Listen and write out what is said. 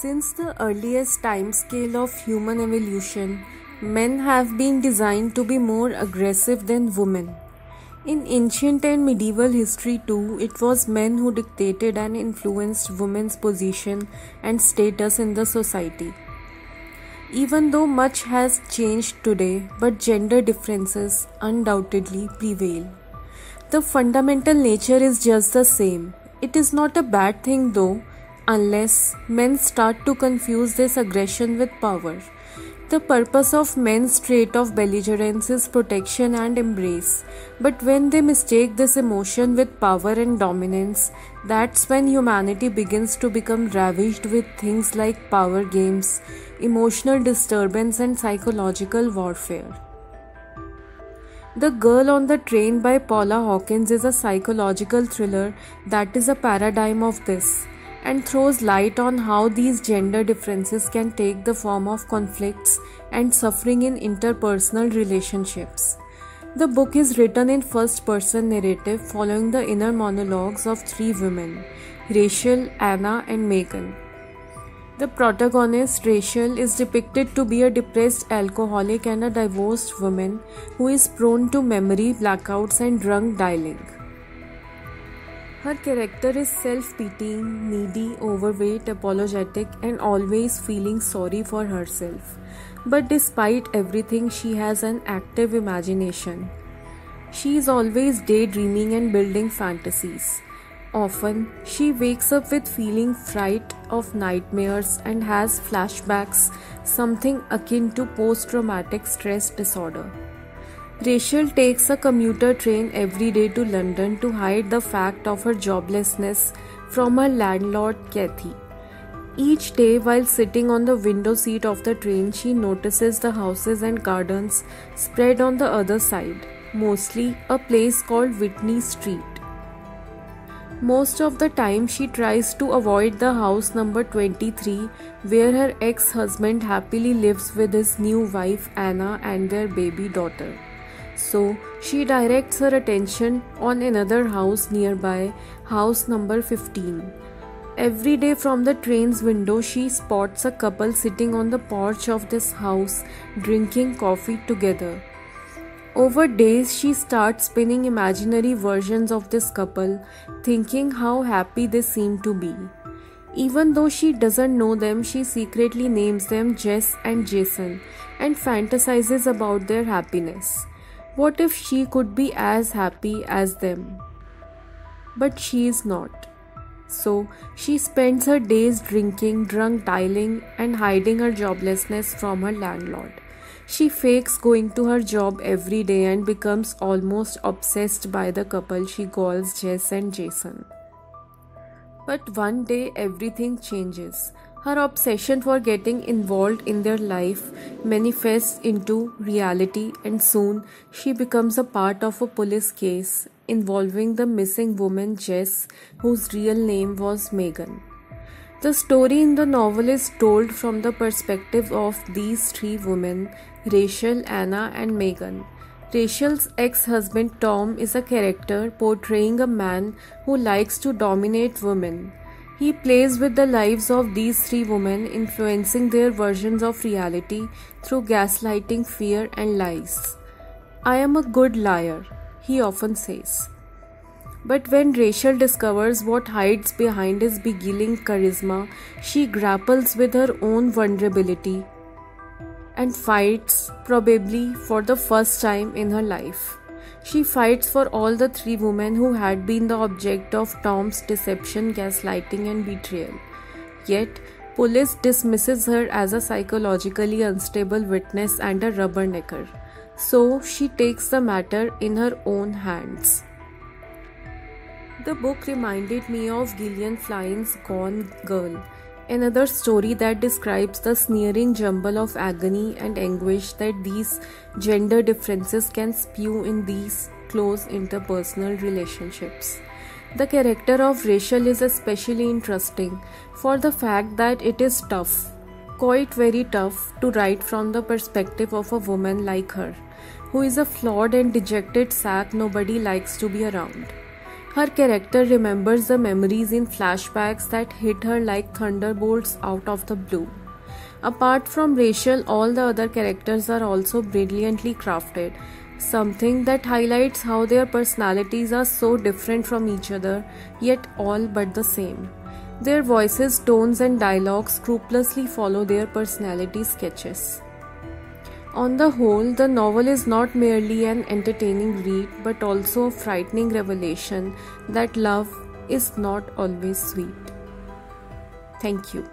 Since the earliest timescale of human evolution, men have been designed to be more aggressive than women. In ancient and medieval history too, it was men who dictated and influenced women's position and status in the society. Even though much has changed today, but gender differences undoubtedly prevail. The fundamental nature is just the same. It is not a bad thing though, unless men start to confuse this aggression with power. The purpose of men's trait of belligerence is protection and embrace, but when they mistake this emotion with power and dominance, that's when humanity begins to become ravished with things like power games, emotional disturbance, and psychological warfare. The Girl on the Train by Paula Hawkins is a psychological thriller that is a paradigm of this, and throws light on how these gender differences can take the form of conflicts and suffering in interpersonal relationships. The book is written in first-person narrative following the inner monologues of three women, Rachel, Anna, and Megan. The protagonist, Rachel, is depicted to be a depressed alcoholic and a divorced woman who is prone to memory blackouts and drunk dialing. Her character is self-pitying, needy, overweight, apologetic, and always feeling sorry for herself. But despite everything, she has an active imagination. She is always daydreaming and building fantasies. Often, she wakes up with feeling fright of nightmares and has flashbacks, something akin to post-traumatic stress disorder. Rachel takes a commuter train every day to London to hide the fact of her joblessness from her landlord Kathy. Each day, while sitting on the window seat of the train, she notices the houses and gardens spread on the other side, mostly a place called Whitney Street. Most of the time, she tries to avoid the house number 23, where her ex-husband happily lives with his new wife Anna and their baby daughter. So, she directs her attention on another house nearby, house number 15. Every day from the train's window, she spots a couple sitting on the porch of this house, drinking coffee together. Over days, she starts spinning imaginary versions of this couple, thinking how happy they seem to be. Even though she doesn't know them, she secretly names them Jess and Jason and fantasizes about their happiness. What if she could be as happy as them? But she is not. So, she spends her days drinking, drunk dialing, and hiding her joblessness from her landlord. She fakes going to her job every day and becomes almost obsessed by the couple she calls Jess and Jason. But one day everything changes. Her obsession for getting involved in their life manifests into reality, and soon she becomes a part of a police case involving the missing woman Jess, whose real name was Megan. The story in the novel is told from the perspective of these three women, Rachel, Anna, and Megan. Rachel's ex-husband Tom is a character portraying a man who likes to dominate women. He plays with the lives of these three women, influencing their versions of reality through gaslighting, fear, and lies. "I am a good liar," he often says. But when Rachel discovers what hides behind his beguiling charisma, she grapples with her own vulnerability and fights, probably for the first time in her life. She fights for all the three women who had been the object of Tom's deception, gaslighting, and betrayal. Yet, police dismisses her as a psychologically unstable witness and a rubbernecker. So, she takes the matter in her own hands. The book reminded me of Gillian Flynn's Gone Girl, another story that describes the sneering jumble of agony and anguish that these gender differences can spew in these close interpersonal relationships. The character of Rachel is especially interesting for the fact that it is tough, quite very tough, to write from the perspective of a woman like her, who is a flawed and dejected sack nobody likes to be around. Her character remembers the memories in flashbacks that hit her like thunderbolts out of the blue. Apart from Rachel, all the other characters are also brilliantly crafted, something that highlights how their personalities are so different from each other, yet all but the same. Their voices, tones, and dialogue scrupulously follow their personality sketches. On the whole, the novel is not merely an entertaining read but also a frightening revelation that love is not always sweet. Thank you.